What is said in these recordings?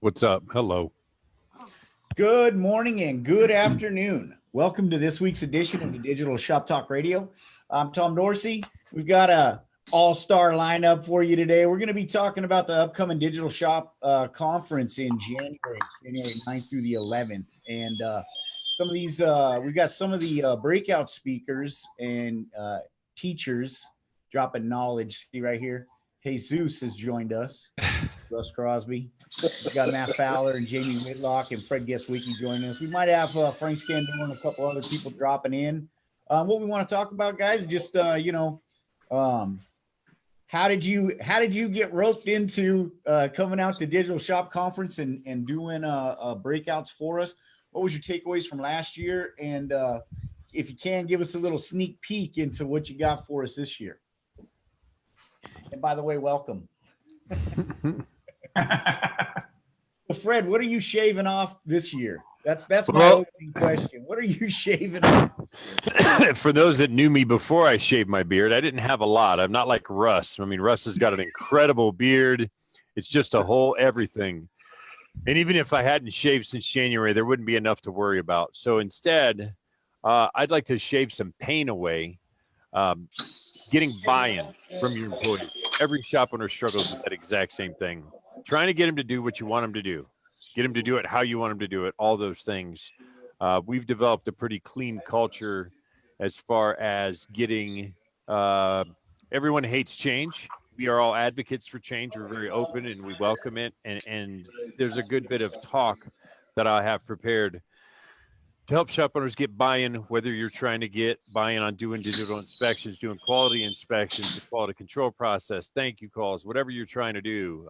What's up? Hello. Good morning and good afternoon. Welcome to this week's edition of the Digital Shop Talk Radio. I'm Tom Dorsey. We've got a all-star lineup for you today. We're going to be talking about the upcoming Digital Shop conference in January 9th through the 11th. And some of these, we've got some of the breakout speakers and teachers dropping knowledge. See right here, Jesus has joined us. Russ Crosby. We've got Matt Fowler and Jamey Whitlock and Fred Gestwicki joining us. We might have Frank Scandor and a couple other people dropping in. What we want to talk about, guys, just how did you get roped into coming out to Digital Shop Conference and doing breakouts for us? What was your takeaways from last year? And if you can, give us a little sneak peek into what you got for us this year. And by the way, welcome. Well, Fred, what are you shaving off this year? That's my opening question. What are you shaving off? For those that knew me before I shaved my beard, I didn't have a lot. I'm not like Russ. I mean, Russ has got an incredible beard. It's just a whole everything. And even if I hadn't shaved since January, there wouldn't be enough to worry about. So instead, I'd like to shave some pain away, getting buy-in from your employees. Every shop owner struggles with that exact same thing. Trying to get them to do what you want them to do, get them to do it how you want them to do it, all those things. We've developed a pretty clean culture as far as getting everyone hates change. We are all advocates for change. We're very open and we welcome it. And there's a good bit of talk that I have prepared to help shop owners get buy-in, whether you're trying to get buy-in on doing digital inspections, doing quality inspections, the quality control process, thank you calls, whatever you're trying to do.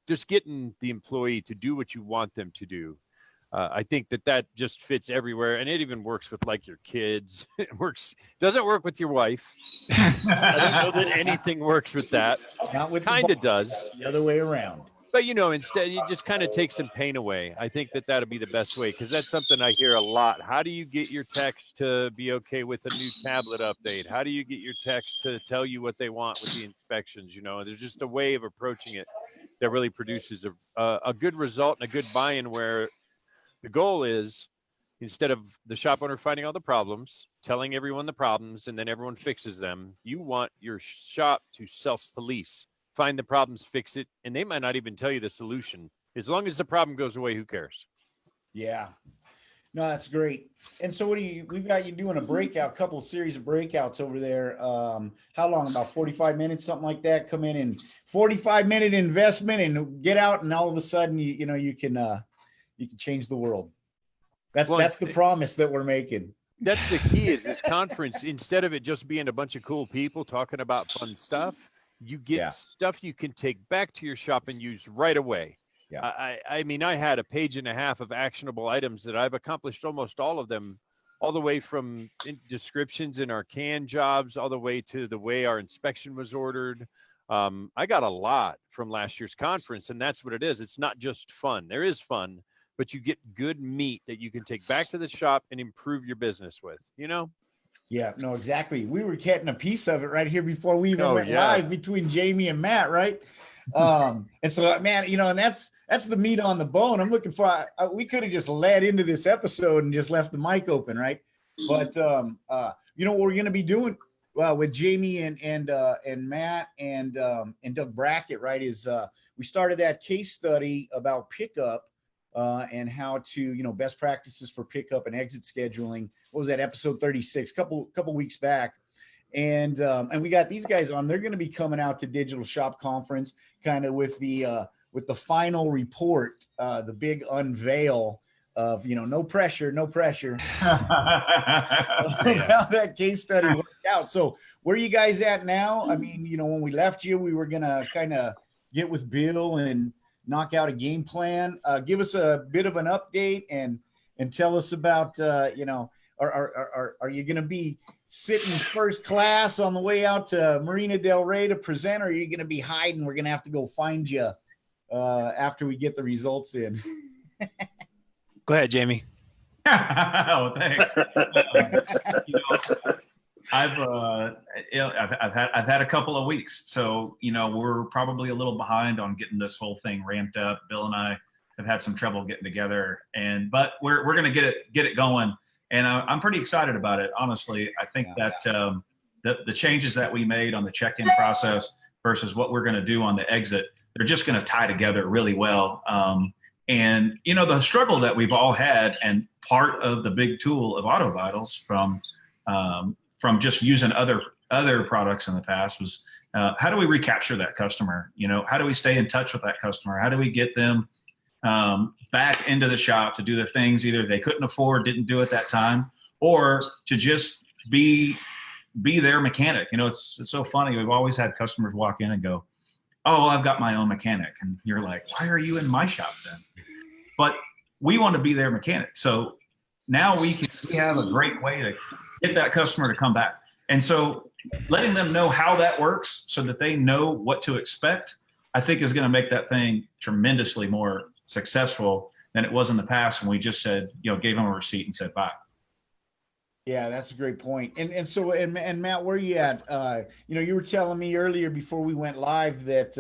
Just getting the employee to do what you want them to do. I think that just fits everywhere, and it even works with like your kids. It doesn't work with your wife. I don't know that anything works with that. Not with kind of does. The other way around. But, instead, you just kind of take some pain away. I think that would be the best way, because that's something I hear a lot. How do you get your techs to be okay with a new tablet update? How do you get your techs to tell you what they want with the inspections? There's just a way of approaching it that really produces a good result and a good buy-in, where the goal is, instead of the shop owner finding all the problems, telling everyone the problems, and then everyone fixes them, you want your shop to self-police. Find the problems, fix it, and they might not even tell you the solution. As long as the problem goes away, who cares? Yeah. No, that's great. And so we've got you doing a couple series of breakouts over there. How long? About 45 minutes, something like that. Come in and 45-minute investment and get out, and all of a sudden you can change the world. That's the promise that we're making. That's the key, is this conference, instead of it just being a bunch of cool people talking about fun stuff, you get stuff you can take back to your shop and use right away. Yeah. I mean, I had a page and a half of actionable items that I've accomplished almost all of them, all the way from descriptions in our can jobs, all the way to the way our inspection was ordered. I got a lot from last year's conference, and that's what it is. It's not just fun. There is fun, but you get good meat that you can take back to the shop and improve your business with, Yeah, no, exactly. We were getting a piece of it right here before we even went live between Jamey and Matt, right? And so, man, and that's the meat on the bone. I'm looking for. We could have just led into this episode and just left the mic open, right? But what we're going to be doing with Jamey and Matt and Doug Brackett, right? Is we started that case study about pickup. And how to, best practices for pickup and exit scheduling. What was that, episode 36, couple weeks back? And we got these guys on. They're going to be coming out to Digital Shop Conference, kind of with the final report, the big unveil of, no pressure, how that case study worked out. So where are you guys at now? I mean, when we left you, we were going to kind of get with Bill and knock out a game plan. Give us a bit of an update and tell us about, are you going to be sitting first class on the way out to Marina Del Rey to present, or are you going to be hiding? We're going to have to go find you after we get the results in. Go ahead, Jamey. Oh, thanks. I've had a couple of weeks, so we're probably a little behind on getting this whole thing ramped up. Bill and I have had some trouble getting together, but we're going to get it going, and I'm pretty excited about it. Honestly, I think that the changes that we made on the check-in process versus what we're going to do on the exit, they're just going to tie together really well. And the struggle that we've all had, and part of the big tool of Auto Vitals from just using other products in the past was how do we recapture that customer? How do we stay in touch with that customer? How do we get them back into the shop to do the things either they couldn't afford, didn't do at that time, or to just be their mechanic? It's so funny. We've always had customers walk in and go, "Oh, I've got my own mechanic," and you're like, "Why are you in my shop then?" But we want to be their mechanic. So now we have a great way to get that customer to come back. And so letting them know how that works so that they know what to expect, I think is going to make that thing tremendously more successful than it was in the past when we just said, gave them a receipt and said, bye. Yeah, that's a great point. And Matt, where are you at? You were telling me earlier before we went live that,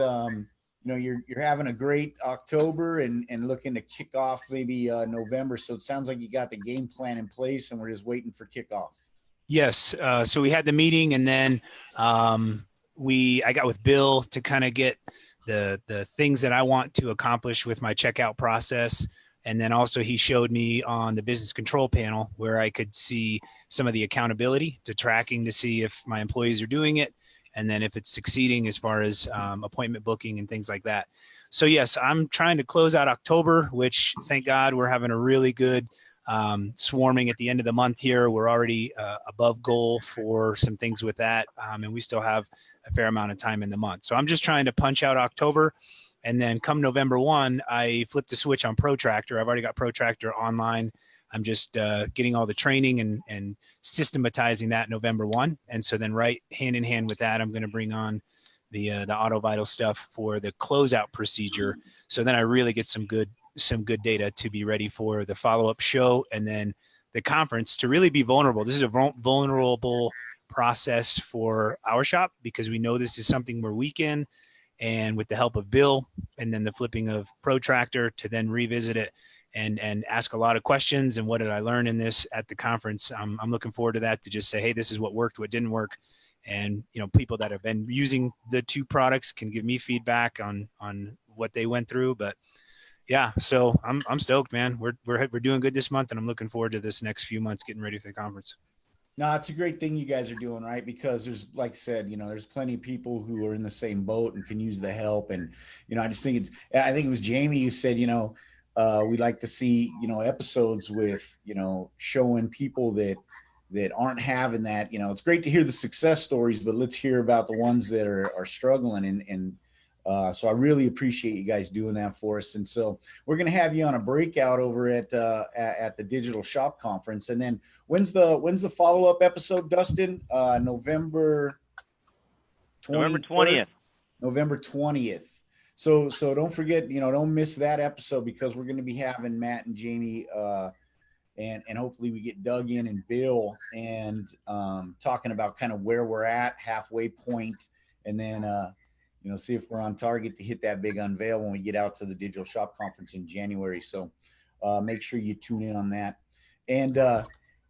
you're having a great October and looking to kick off maybe November. So it sounds like you got the game plan in place and we're just waiting for kickoff. Yes. So we had the meeting, and then I got with Bill to kind of get the things that I want to accomplish with my checkout process. And then also he showed me on the business control panel where I could see some of the accountability to tracking to see if my employees are doing it, and then if it's succeeding as far as appointment booking and things like that. So yes, I'm trying to close out October, which thank God we're having a really good swarming at the end of the month here. We're already above goal for some things with that. And we still have a fair amount of time in the month. So I'm just trying to punch out October. And then come November 1, I flipped the switch on Protractor. I've already got Protractor online. I'm just getting all the training and systematizing that November 1. And so then right hand in hand with that, I'm going to bring on the Auto Vital stuff for the closeout procedure. So then I really get some good data to be ready for the follow-up show and then the conference to really be vulnerable. This is a vulnerable process for our shop because we know this is something we're weak in. And with the help of Bill and then the flipping of Protractor to then revisit it and ask a lot of questions. And what did I learn in this at the conference? I'm looking forward to that, to just say, hey, this is what worked, what didn't work. And, people that have been using the two products can give me feedback on what they went through. But yeah, so I'm stoked, man. We're doing good this month, and I'm looking forward to this next few months getting ready for the conference. No, it's a great thing you guys are doing, right? Because there's, like I said, there's plenty of people who are in the same boat and can use the help. And, I just think I think it was Jamey who said, we'd like to see, episodes with, showing people that aren't having that, it's great to hear the success stories, but let's hear about the ones that are struggling. And so I really appreciate you guys doing that for us. And so we're going to have you on a breakout over at the Digital Shop Conference. And then when's the follow-up episode, Dustin? November 20th. November 20th. So don't forget, don't miss that episode, because we're going to be having Matt and Jamey and hopefully we get Doug in and Bill and talking about kind of where we're at, halfway point, and then see if we're on target to hit that big unveil when we get out to the Digital Shop Conference in January. So make sure you tune in on that. And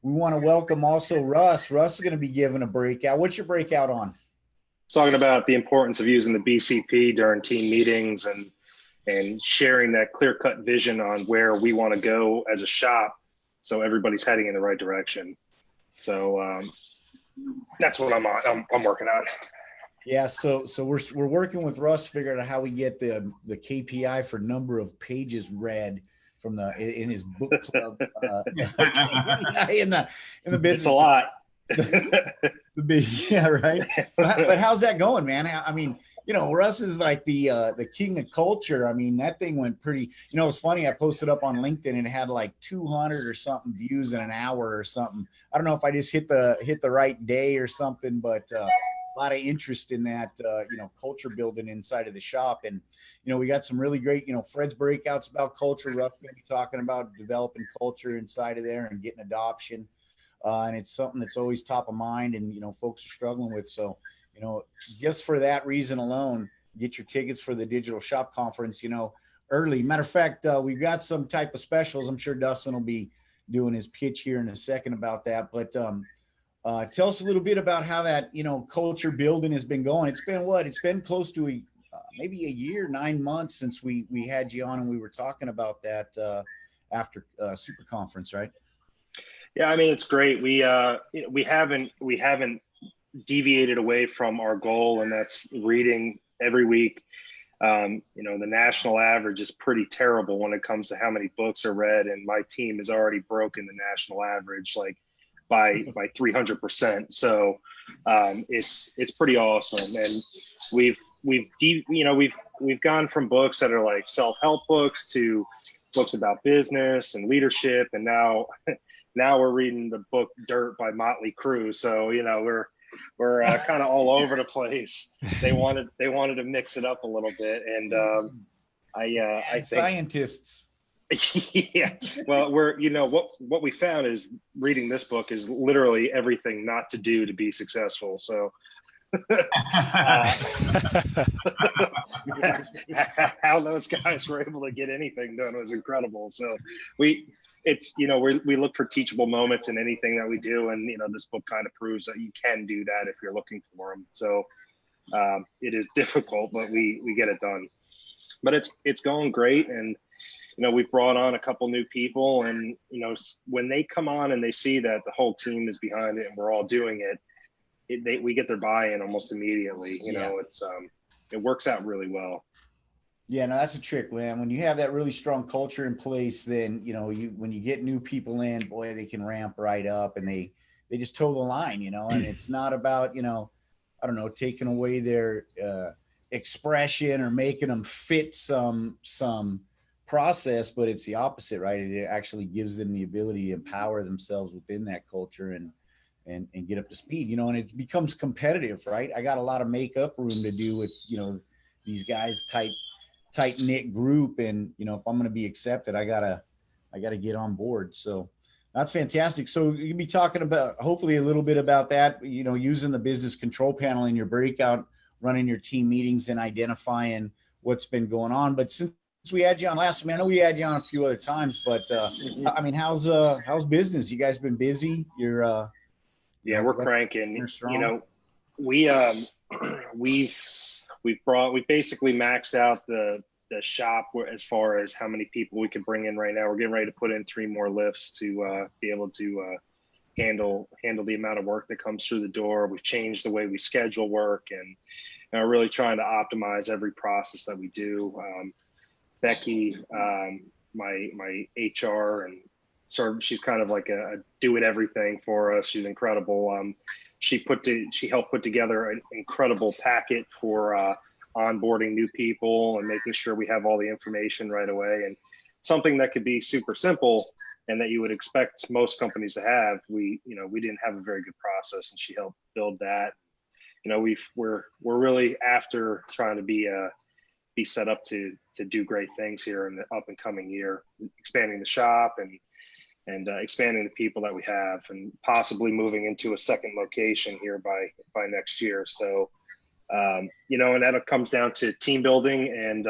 we want to welcome also Russ. Russ is going to be giving a breakout. What's your breakout on? Talking about the importance of using the BCP during team meetings and sharing that clear-cut vision on where we want to go as a shop, so everybody's heading in the right direction. So that's what I'm working on. Yeah, so we're working with Russ, figuring out how we get the KPI for number of pages read from in his book club in the business. It's a lot. Yeah, right. But how's that going, man? I mean, Russ is like the king of culture. I mean, that thing went pretty. It's funny. I posted up on LinkedIn and it had like 200 or something views in an hour or something. I don't know if I just hit the right day or something, but a lot of interest in that, culture building inside of the shop. And, we got some really great, Fred's breakouts about culture. Russ going to be talking about developing culture inside of there and getting adoption. And it's something that's always top of mind and, folks are struggling with. So, just for that reason alone, get your tickets for the Digital Shop Conference. early. Matter of fact, we've got some type of specials. I'm sure Dustin will be doing his pitch here in a second about that. But tell us a little bit about how that, culture building has been going. It's been what? It's been close to maybe a year, 9 months since we had you on and we were talking about that after Super Conference, right? Yeah, I mean, it's great. We haven't deviated away from our goal, and that's reading every week. The national average is pretty terrible when it comes to how many books are read, and my team has already broken the national average like by 300%. So it's pretty awesome, and we've gone from books that are like self-help books to books about business and leadership, and now we're reading the book Dirt by Motley Crue. So we're kind of all over the place. They wanted to mix it up a little bit, and I think scientists. Yeah, well, what we found is reading this book is literally everything not to do to be successful. So how those guys were able to get anything done was incredible. So we look for teachable moments in anything that we do, and this book kind of proves that you can do that if you're looking for them. So it is difficult, but we get it done. But it's going great, and we've brought on a couple new people, and when they come on and they see that the whole team is behind it and we're all doing it, we get their buy-in almost immediately. It works out really well. Yeah, no, that's a trick, man. When you have that really strong culture in place, then when you get new people in, boy, they can ramp right up, and they just toe the line, and it's not about I don't know, taking away their expression or making them fit some process, but it's the opposite, right? It actually gives them the ability to empower themselves within that culture and get up to speed, and it becomes competitive, right? I got a lot of makeup room to do with, these guys tight knit group. And, if I'm going to be accepted, I gotta get on board. So that's fantastic. So you'll be talking about, hopefully a little bit about that, using the business control panel in your breakout, running your team meetings and identifying what's been going on. But since we had you on last time, I know we had you on a few other times, but I mean, how's business? You guys been busy? You're we're cranking. We basically maxed out the shop as far as how many people we can bring in right now. We're getting ready to put in 3 more lifts to be able to handle the amount of work that comes through the door. We've changed the way we schedule work, and we're really trying to optimize every process that we do. Becky, my HR, and she's kind of like a do it everything for us. She's incredible. She helped put together an incredible packet for onboarding new people and making sure we have all the information right away, and something that could be super simple and that you would expect most companies to have. We didn't have a very good process, and she helped build that. We're really after trying to be set up to do great things here in the up and coming year, expanding the shop and expanding the people that we have, and possibly moving into a second location here by next year. So, and that comes down to team building, and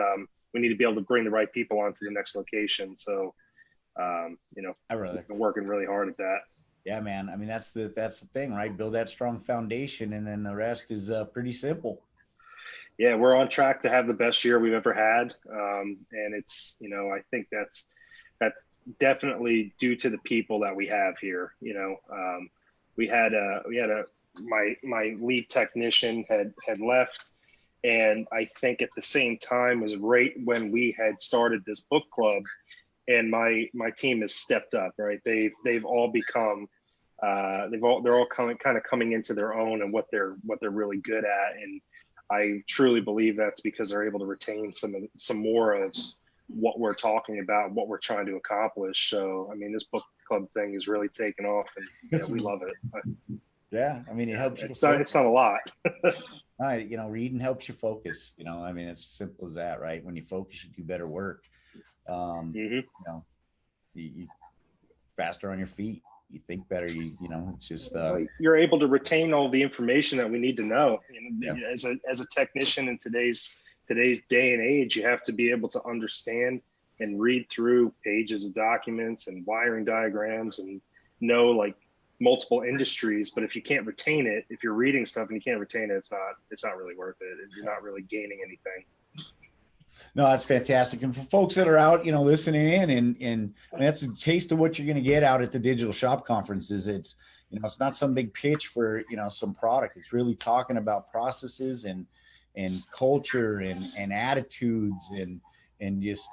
we need to be able to bring the right people onto the next location. So, we've been working really hard at that. Yeah, man. I mean, that's the thing, right? Build that strong foundation, and then the rest is pretty simple. Yeah, we're on track to have the best year we've ever had, and it's I think that's definitely due to the people that we have here. My lead technician had left, and I think at the same time was right when we had started this book club, and my team has stepped up. Right, they've all become they're all kind of coming into their own and what they're really good at, and I truly believe that's because they're able to retain some more of what we're talking about, what we're trying to accomplish. So, I mean, this book club thing is really taken off, and we love it. Yeah, I mean, it helps you. It's not a lot. Right, reading helps you focus. I mean, it's as simple as that, right? When you focus, you do better work. You faster on your feet. You think better. It's just you're able to retain all the information that we need to know. As a technician in today's today's day and age, you have to be able to understand and read through pages of documents and wiring diagrams and know like multiple industries. But if you can't retain it, if you're reading stuff and you can't retain it, it's not really worth it. You're not really gaining anything. No, that's fantastic. And for folks that are out, listening in, and that's a taste of what you're going to get out at the Digital Shop conferences. It's, it's not some big pitch for, some product. It's really talking about processes and culture and attitudes and just,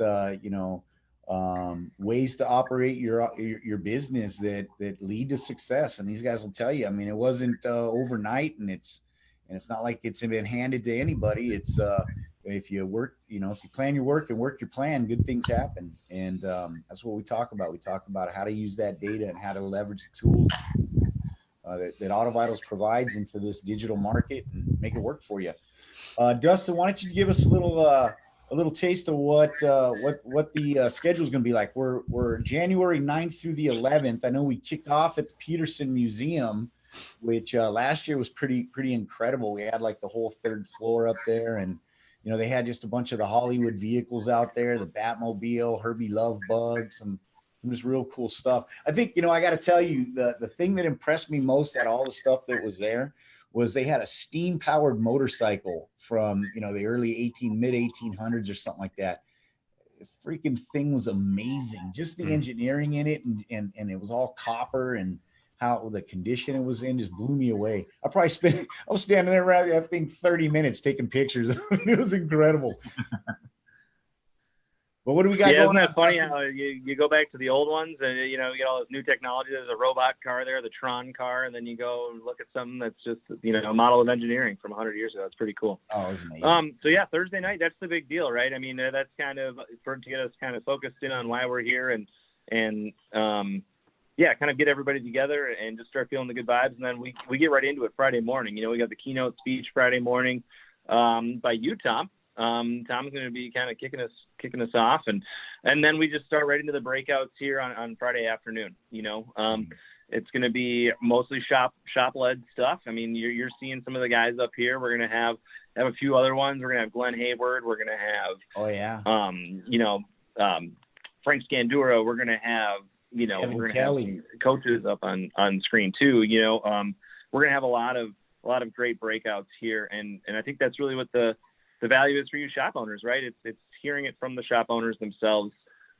ways to operate your business that lead to success. And these guys will tell you, I mean, it wasn't overnight, and it's not like it's been handed to anybody. It's, if you work, if you plan your work and work your plan, good things happen. And that's what we talk about. We talk about how to use that data and how to leverage the tools that AutoVitals provides into this digital market and make it work for you. Dustin, why don't you give us a little taste of what the schedule is going to be like? We're January 9th through the 11th. I know we kicked off at the Peterson Museum, which last year was pretty incredible. We had like the whole third floor up there, and they had just a bunch of the Hollywood vehicles out there, the Batmobile, Herbie Love Bug, some just real cool stuff. I think, I got to tell you, the thing that impressed me most at all the stuff that was there was they had a steam powered motorcycle from, the early mid 1800s or something like that. The freaking thing was amazing. Just the engineering in it, and it was all copper, and how the condition it was in just blew me away. I was standing there around that thing 30 minutes taking pictures. It was incredible. But what do we got going on? Isn't that funny how you go back to the old ones and, you get all this new technology. There's a robot car there, the Tron car, and then you go and look at something that's just, a model of engineering from 100 years ago. It's pretty cool. Oh, it was amazing. So yeah, Thursday night, that's the big deal, right? I mean, that's kind of to get us kind of focused in on why we're here and kind of get everybody together and just start feeling the good vibes. And then we get right into it Friday morning. We got the keynote speech Friday morning by you, Tom. Tom's going to be kind of kicking us off, and then we just start right into the breakouts here on Friday afternoon. It's going to be mostly shop led stuff. I mean, you're seeing some of the guys up here. We're going to have a few other ones. We're going to have Glenn Hayward. We're going to have Frank Scandura. We're going to have we're going to have some coaches up on screen too. We're going to have a lot of great breakouts here, and I think that's really what the value is for you shop owners, right? It's hearing it from the shop owners themselves,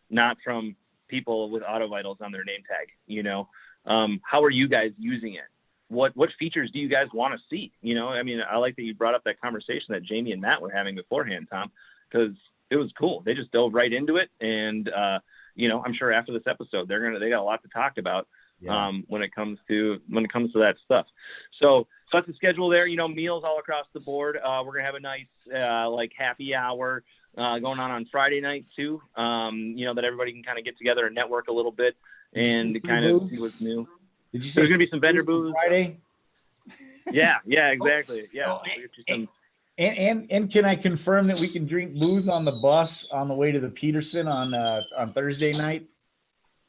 not from people with AutoVitals on their name tag. How are you guys using it? What features do you guys want to see? I mean, I like that you brought up that conversation that Jamey and Matt were having beforehand, Tom, because it was cool. They just dove right into it, and I'm sure after this episode, they got a lot to talk about. Yeah. When it comes to that stuff. So that's the schedule there. Meals all across the board. We're gonna have a nice happy hour going on Friday night too. That everybody can kind of get together and network a little bit and kind of see what's new. Did you say there's gonna be some vendor booths Friday? Yeah, exactly. Yeah. And can I confirm that we can drink booze on the bus on the way to the Peterson on Thursday night?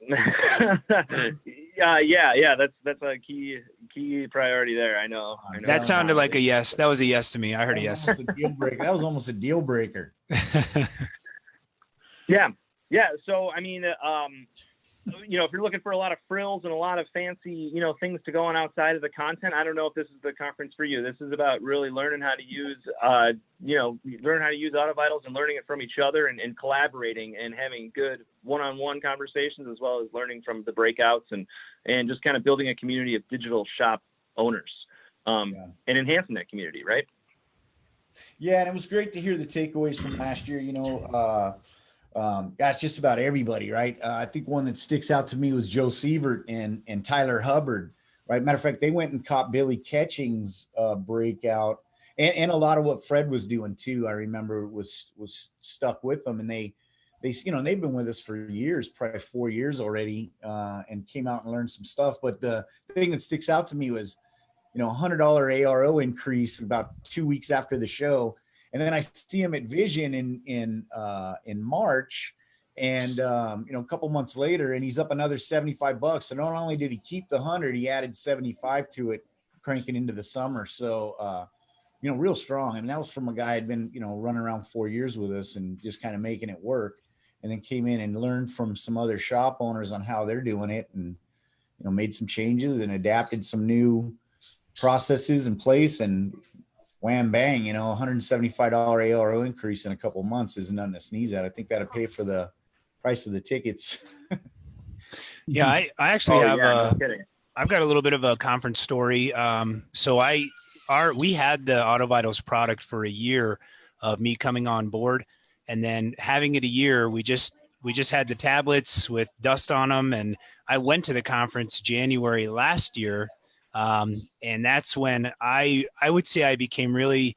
Yeah. That's a key priority there. I know. That sounded like a yes. That was a yes to me. I heard a yes. That was almost a deal breaker. Yeah. So I mean, if you're looking for a lot of frills and a lot of fancy, things to go on outside of the content, I don't know if this is the conference for you. This is about really learning how to use, AutoVitals and learning it from each other and collaborating and having good one-on-one conversations, as well as learning from the breakouts and just kind of building a community of digital shop owners and enhancing that community, right? Yeah, and it was great to hear the takeaways from last year. Just about everybody, right? I think one that sticks out to me was Joe Sievert and Tyler Hubbard, right? Matter of fact, they went and caught Billy Ketching's breakout, and a lot of what Fred was doing too. I remember was stuck with them, and they've been with us for years, probably 4 years already, and came out and learned some stuff. But the thing that sticks out to me was, $100 ARO increase about 2 weeks after the show. And then I see him at Vision in March, and a couple months later, and he's up another $75. So not only did he keep the 100, he added 75 to it, cranking into the summer. So real strong. And that was from a guy who'd been, running around 4 years with us and just kind of making it work. And then came in and learned from some other shop owners on how they're doing it, and, made some changes and adapted some new processes in place, and wham bang, $175 ARO increase in a couple of months isn't nothing to sneeze at. I think that'll pay for the price of the tickets. Yeah, I actually have no kidding. I've got a little bit of a conference story. So we had the Auto Vitals product for a year of me coming on board, and then having it a year, we just had the tablets with dust on them. And I went to the conference January last year. And that's when I would say I became really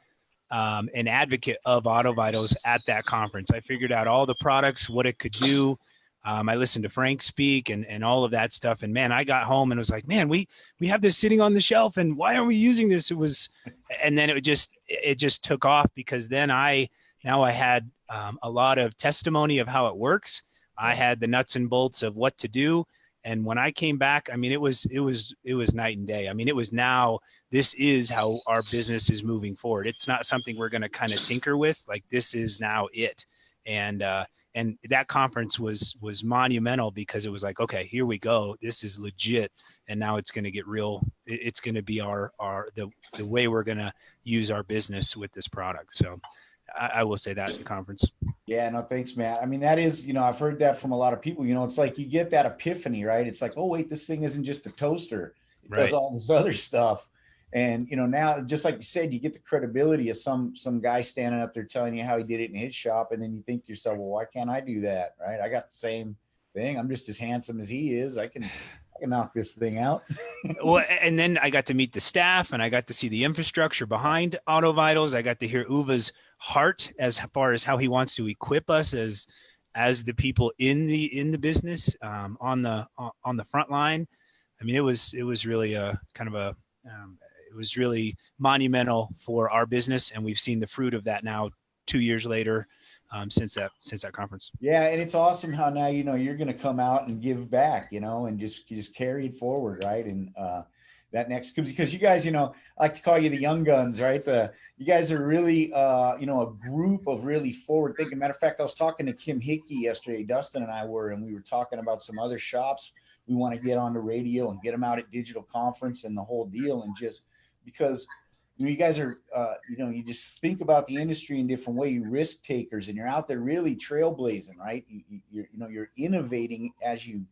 an advocate of Auto Vitals at that conference. I figured out all the products, what it could do. I listened to Frank speak and all of that stuff. And man, I got home and was like, man, we have this sitting on the shelf, and why aren't we using this? And then it just took off, because then I had a lot of testimony of how it works. I had the nuts and bolts of what to do. And when I came back, I mean, it was night and day. I mean, this is how our business is moving forward. It's not something we're going to kind of tinker with. Like, this is now it. And that conference was monumental, because it was like, okay, here we go. This is legit. And now it's going to get real. It's going to be the way we're going to use our business with this product. So I will say that at the conference. Yeah, no, thanks, Matt. I mean, that is, I've heard that from a lot of people. It's like you get that epiphany, right? It's like, oh, wait, this thing isn't just a toaster. It does all this other stuff. And, now, just like you said, you get the credibility of some guy standing up there telling you how he did it in his shop. And then you think to yourself, well, why can't I do that? Right? I got the same thing. I'm just as handsome as he is. I can knock this thing out. Well, and then I got to meet the staff, and I got to see the infrastructure behind Auto Vitals. I got to hear Uwe's heart as far as how he wants to equip us as the people in the business, on the front line. I mean, it was really a kind of it was really monumental for our business, and we've seen the fruit of that now 2 years later, since that conference. Yeah, and it's awesome how now you're going to come out and give back, and just carry it forward, right? And that next, because you guys, I like to call you the young guns, right? You guys are really, a group of really forward thinking. Matter of fact, I was talking to Kim Hickey yesterday. Dustin and I were, and we were talking about some other shops we want to get on the radio and get them out at digital conference and the whole deal. And just because you guys are, you just think about the industry in different way. You risk takers, and you're out there really trailblazing, right? You're innovating as you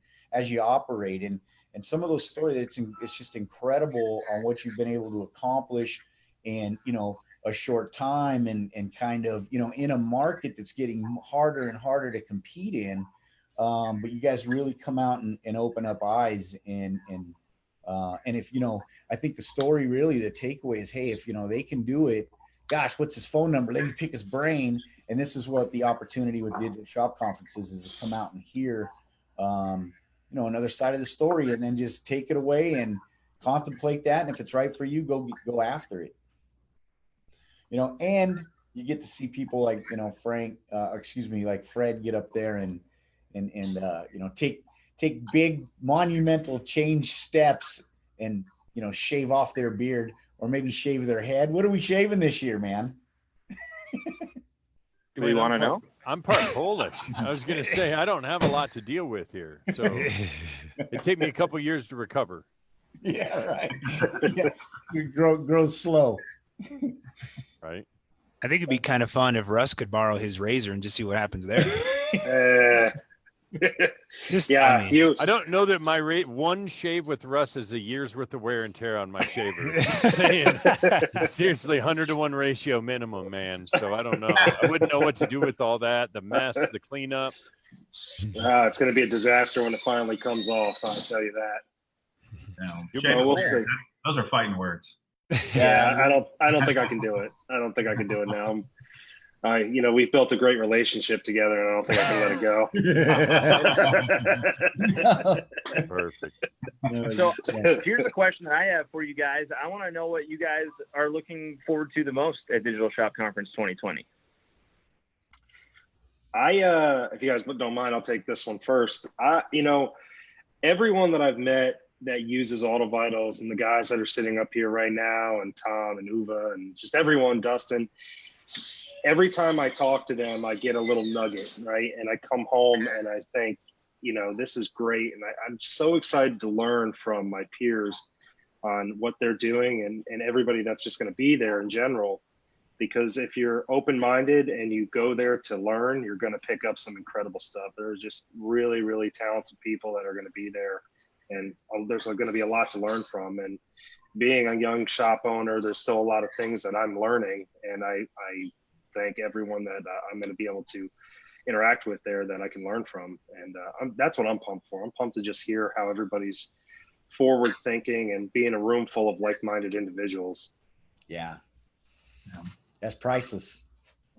operate, and some of those stories, it's just incredible on what you've been able to accomplish in a short time, and kind of in a market that's getting harder and harder to compete in. But you guys really come out and open up eyes, and if I think the story, really the takeaway is, hey, if they can do it, gosh, what's his phone number? Let me pick his brain. And this is what the opportunity with digital shop conferences is, to come out and hear another side of the story, and then just take it away and contemplate that. And if it's right for you, go after it. And you get to see people like like Fred get up there and take big monumental change steps, and shave off their beard, or maybe shave their head. What are we shaving this year, man? Do we want to know? I'm part Polish. I was going to say, I don't have a lot to deal with here, so it take me a couple years to recover. Yeah, right. Yeah. It grows slow. Right. I think it'd be kind of fun if Russ could borrow his razor and just see what happens there. I don't know that my one shave with Russ is a year's worth of wear and tear on my shaver. Just saying, seriously, 100-to-1 ratio minimum, man. So I don't know. I wouldn't know what to do with all that, the mess, the cleanup. It's going to be a disaster when it finally comes off. I'll tell you that. No, we'll see. Those are fighting words. Yeah, I don't think I can do it. I don't think I can do it now. We've built a great relationship together, and I don't think I can let it go. Perfect. So here's the question that I have for you guys. I want to know what you guys are looking forward to the most at Digital Shop Conference 2020. If you guys don't mind, I'll take this one first. Everyone that I've met that uses Auto Vitals and the guys that are sitting up here right now, and Tom and Uva and just everyone, Dustin, every time I talk to them, I get a little nugget, right? And I come home and I think, you know, this is great. And I'm so excited to learn from my peers on what they're doing and everybody that's just going to be there in general. Because if you're open-minded and you go there to learn, you're going to pick up some incredible stuff. There's just really, really talented people that are going to be there. And there's going to be a lot to learn from. And being a young shop owner, there's still a lot of things that I'm learning. And I thank everyone that I'm going to be able to interact with there that I can learn from. And that's what I'm pumped for. I'm pumped to just hear how everybody's forward thinking and be in a room full of like-minded individuals. Yeah. That's priceless.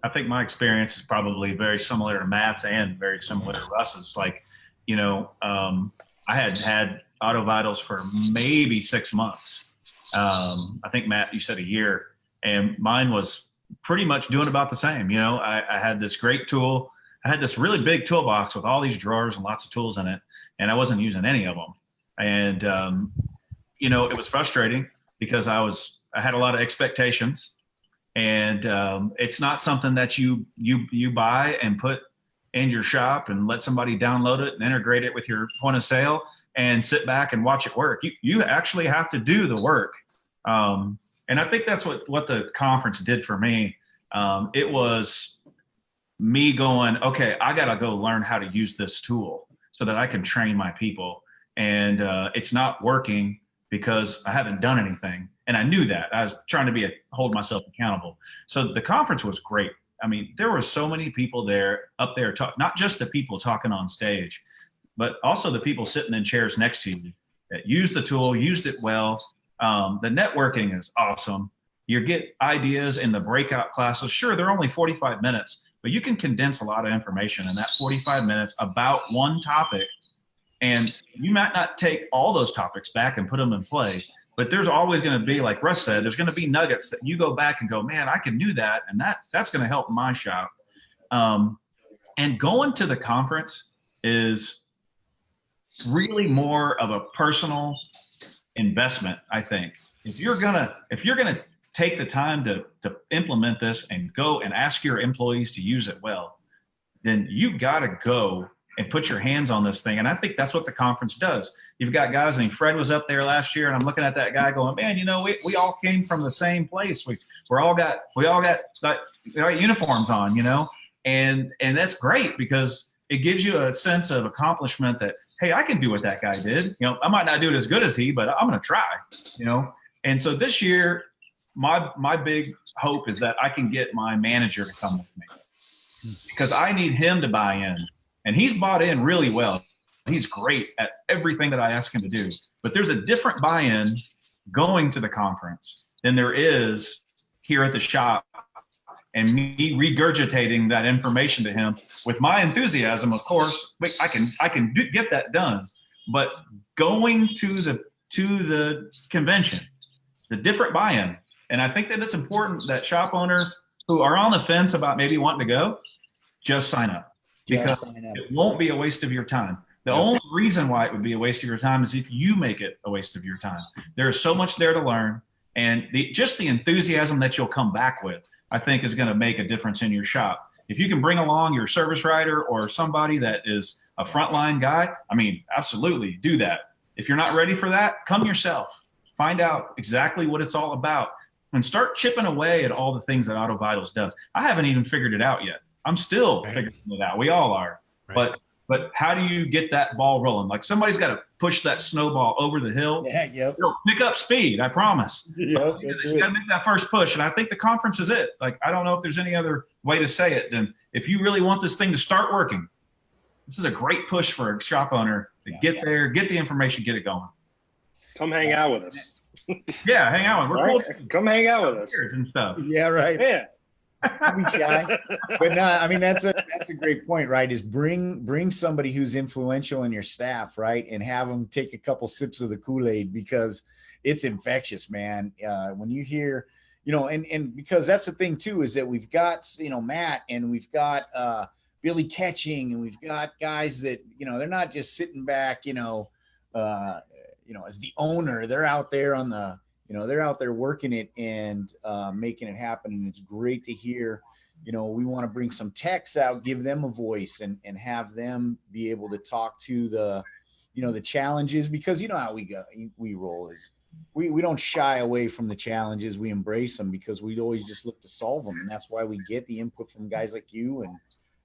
I think my experience is probably very similar to Matt's and very similar to Russ's. Like, you know, I had Auto Vitals for maybe 6 months. I think, Matt, you said a year, and mine was pretty much doing about the same. You know, I had this great tool. I had this really big toolbox with all these drawers and lots of tools in it, and I wasn't using any of them. And, you know, it was frustrating because I had a lot of expectations, and it's not something that you buy and put in your shop and let somebody download it and integrate it with your point of sale and sit back and watch it work. You actually have to do the work. And I think that's what the conference did for me. It was me going, okay, I got to go learn how to use this tool so that I can train my people. And it's not working because I haven't done anything. And I knew that. I was trying to hold myself accountable. So the conference was great. I mean, there were so many people up there, not just the people talking on stage, but also the people sitting in chairs next to you that used the tool, used it well. The networking is awesome. You get ideas in the breakout classes. Sure, they're only 45 minutes, but you can condense a lot of information in that 45 minutes about one topic. And you might not take all those topics back and put them in play, but there's always going to be, like Russ said, there's going to be nuggets that you go back and go, man, I can do that. And that's going to help my shop. And going to the conference is really more of a personal investment, I think. If you're gonna take the time to implement this and go and ask your employees to use it well, then you got to go and put your hands on this thing. And I think that's what the conference does. You've got guys, I mean, Fred was up there last year, and I'm looking at that guy going, man, you know, we all came from the same place. We all got uniforms on, you know, and that's great because it gives you a sense of accomplishment that, hey, I can do what that guy did. You know, I might not do it as good as he, but I'm going to try, you know? And so this year, my big hope is that I can get my manager to come with me because I need him to buy in. And he's bought in really well. He's great at everything that I ask him to do. But there's a different buy-in going to the conference than there is here at the shop and me regurgitating that information to him with my enthusiasm. Of course, I can get that done. But going to the convention, it's a different buy-in. And I think that it's important that shop owners who are on the fence about maybe wanting to go, just sign up. Because it won't be a waste of your time. The only reason why it would be a waste of your time is if you make it a waste of your time. There is so much there to learn. And just the enthusiasm that you'll come back with, I think, is going to make a difference in your shop. If you can bring along your service writer or somebody that is a frontline guy, I mean, absolutely do that. If you're not ready for that, come yourself. Find out exactly what it's all about and start chipping away at all the things that Auto Vitals does. I haven't even figured it out yet. I'm still figuring it out. We all are. Right. But how do you get that ball rolling? Like somebody's got to push that snowball over the hill. Yeah, yep. It'll pick up speed, I promise. Yep, You got to make that first push. And I think the conference is it. Like, I don't know if there's any other way to say it than if you really want this thing to start working, this is a great push for a shop owner to get there, get the information, get it going. Come hang out with us. Yeah, hang out. We're cool. Come hang out with us. And stuff. Yeah, right. Yeah. Be shy. But no, I mean that's a great point, right? Is bring somebody who's influential in your staff, right, and have them take a couple sips of the Kool-Aid because it's infectious, man. When you hear, you know, and because that's the thing too is that we've got, you know, Matt and we've got Billy Catching and we've got guys that, you know, they're not just sitting back, you know, as the owner, they're out there on the, they're out there working it and making it happen. And it's great to hear, we want to bring some techs out, give them a voice and have them be able to talk to the, the challenges, because how we roll is we don't shy away from the challenges. We embrace them because we always just look to solve them. And that's why we get the input from guys like you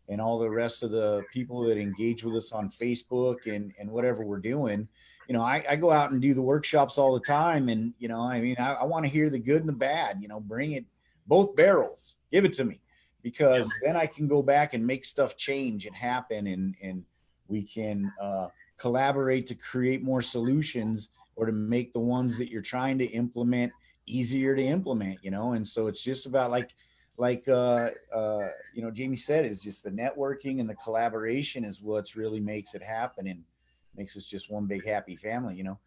and all the rest of the people that engage with us on Facebook and whatever we're doing. I go out and do the workshops all the time. And, I want to hear the good and the bad, bring it, both barrels, give it to me, because then I can go back and make stuff change and happen. And we can collaborate to create more solutions or to make the ones that you're trying to implement easier to implement, And so it's just about like Jamey said, is just the networking and the collaboration is what's really makes it happen and makes us just one big happy family, Well,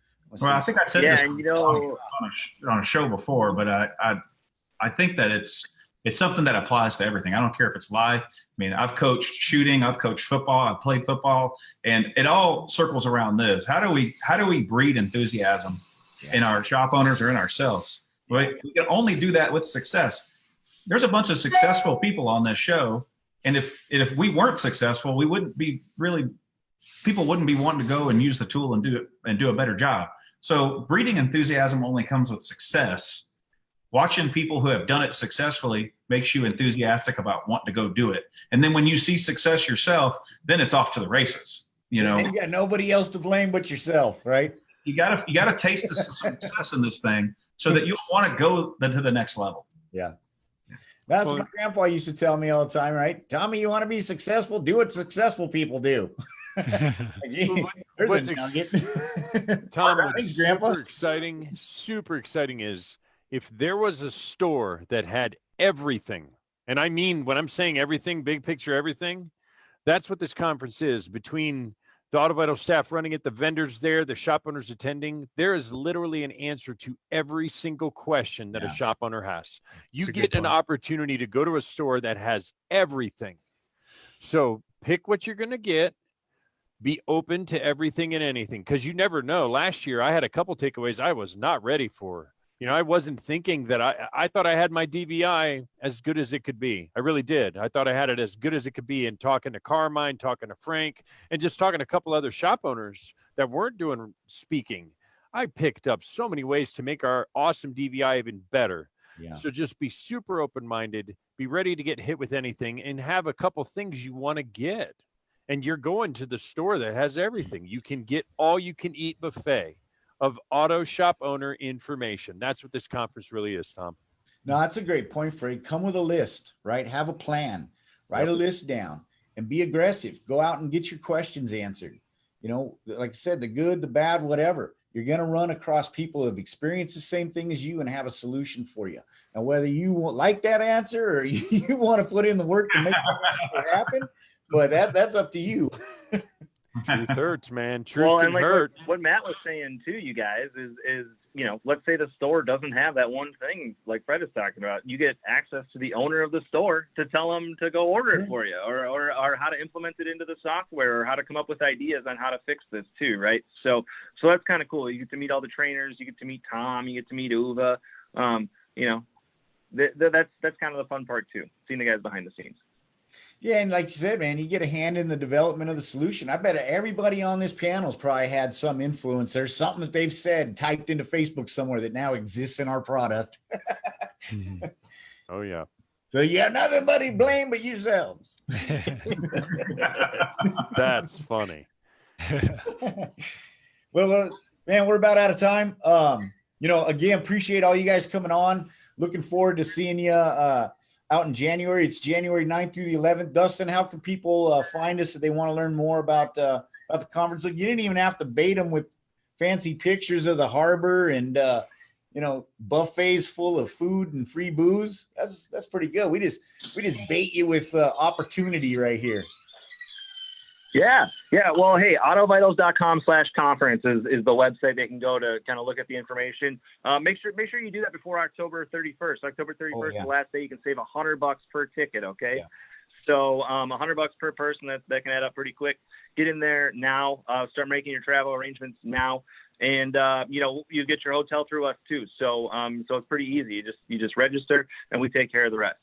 I think I said this on a show before, but I think that it's something that applies to everything. I don't care if it's live. I mean, I've coached shooting, I've coached football, I've played football, and it all circles around this. How do we breed enthusiasm in our shop owners or in ourselves? Right? We can only do that with success. There's a bunch of successful people on this show, and if we weren't successful, people wouldn't be wanting to go and use the tool and do a better job. So breeding enthusiasm only comes with success. Watching people who have done it successfully makes you enthusiastic about wanting to go do it. And then when you see success yourself, then it's off to the races. And you got nobody else to blame but yourself, right? You gotta taste the success in this thing so that you'll want to go to the next level. Yeah. That's what my grandpa used to tell me all the time, right? Tommy, you want to be successful? Do what successful people do. What's super exciting is if there was a store that had everything, and I mean, when I'm saying everything, big picture, everything, that's what this conference is. Between the Auto Vital staff running it, the vendors there, the shop owners attending, there is literally an answer to every single question that a shop owner has. You get an opportunity to go to a store that has everything. So pick what you're going to get. Be open to everything and anything, because you never know. Last year, I had a couple takeaways I was not ready for. I wasn't thinking that I thought I had my DVI as good as it could be. I really did. I thought I had it as good as it could be. And talking to Carmine, talking to Frank, and just talking to a couple other shop owners that weren't doing speaking, I picked up so many ways to make our awesome DVI even better. Yeah. So just be super open-minded, be ready to get hit with anything, and have a couple things you want to get. And you're going to the store that has everything. You can get all you can eat buffet of auto shop owner information. That's what this conference really is, Tom. No, that's a great point, Fred. Come with a list, right? Have a plan, write a list down and be aggressive. Go out and get your questions answered. Like I said, the good, the bad, whatever. You're going to run across people who have experienced the same thing as you and have a solution for you. And whether you like that answer or you want to put in the work to make it happen, but that's up to you. Truth hurts, man. Truth can hurt. What Matt was saying too, you guys, is let's say the store doesn't have that one thing like Fred is talking about. You get access to the owner of the store to tell them to go order it for you, or how to implement it into the software, or how to come up with ideas on how to fix this too, right? So that's kind of cool. You get to meet all the trainers. You get to meet Tom. You get to meet Uva. That's kind of the fun part too, seeing the guys behind the scenes. Yeah, and like you said, man, you get a hand in the development of the solution. I bet everybody on this panel's probably had some influence. There's something that they've said, typed into Facebook somewhere that now exists in our product. Oh, yeah. So you have nothing but to blame but yourselves. That's funny. Well, man, we're about out of time. Again, appreciate all you guys coming on. Looking forward to seeing you out in January. It's January 9th through the 11th. Dustin, how can people find us if they want to learn more about the conference? Look, you didn't even have to bait them with fancy pictures of the harbor and, buffets full of food and free booze. That's pretty good. We just bait you with opportunity right here. Yeah. Well, hey, autovitals.com/conference is the website they can go to kind of look at the information. Make sure you do that before October 31st. October 31st is the last day. You can save $100 per ticket. Okay. Yeah. So $100 per person, that can add up pretty quick. Get in there now. Start making your travel arrangements now. And you get your hotel through us too. So it's pretty easy. You just register and we take care of the rest.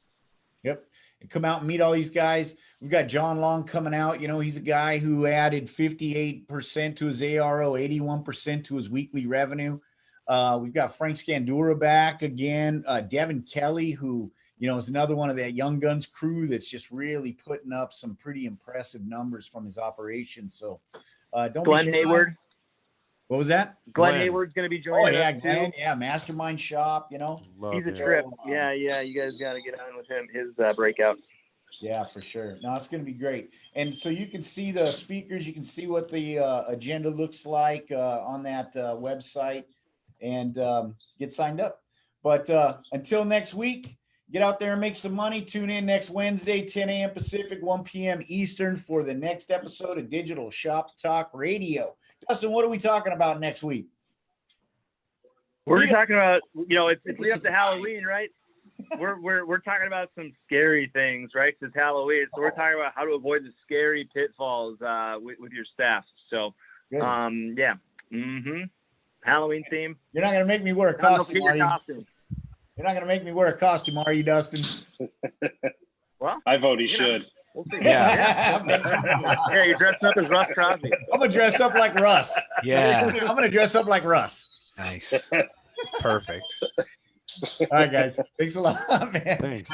Yep. And come out and meet all these guys. We've got John Long coming out. He's a guy who added 58% to his ARO, 81% to his weekly revenue. We've got Frank Scandura back again. Devin Kelly, who, is another one of that Young Guns crew that's just really putting up some pretty impressive numbers from his operation. So don't Glenn be shy. Hayward. What was that? Glenn Hayward's going to be joining us too. Glenn, Mastermind Shop, Love He's a him. trip. Yeah. You guys got to get on with him. His breakout. Yeah, for sure. No, it's going to be great. And so you can see the speakers. You can see what the agenda looks like on that website and get signed up. But until next week, get out there and make some money. Tune in next Wednesday, 10 a.m. Pacific, 1 p.m. Eastern for the next episode of Digital Shop Talk Radio. Dustin, what are we talking about next week? We're talking about, it's lead up to Halloween, right? We're talking about some scary things, right? 'Cause it's Halloween, so we're talking about how to avoid the scary pitfalls with your staff. So, Good. yeah, Halloween theme. You're not going to make me wear a costume, are you? You're not going to make me wear a costume, are you, Dustin? Well, I vote he should. We'll see. Yeah. Yeah, you're dressed up as Russ Crosby. I'm going to dress up like Russ. Yeah. I'm going to dress up like Russ. Nice. Perfect. All right, guys. Thanks a lot, man. Thanks.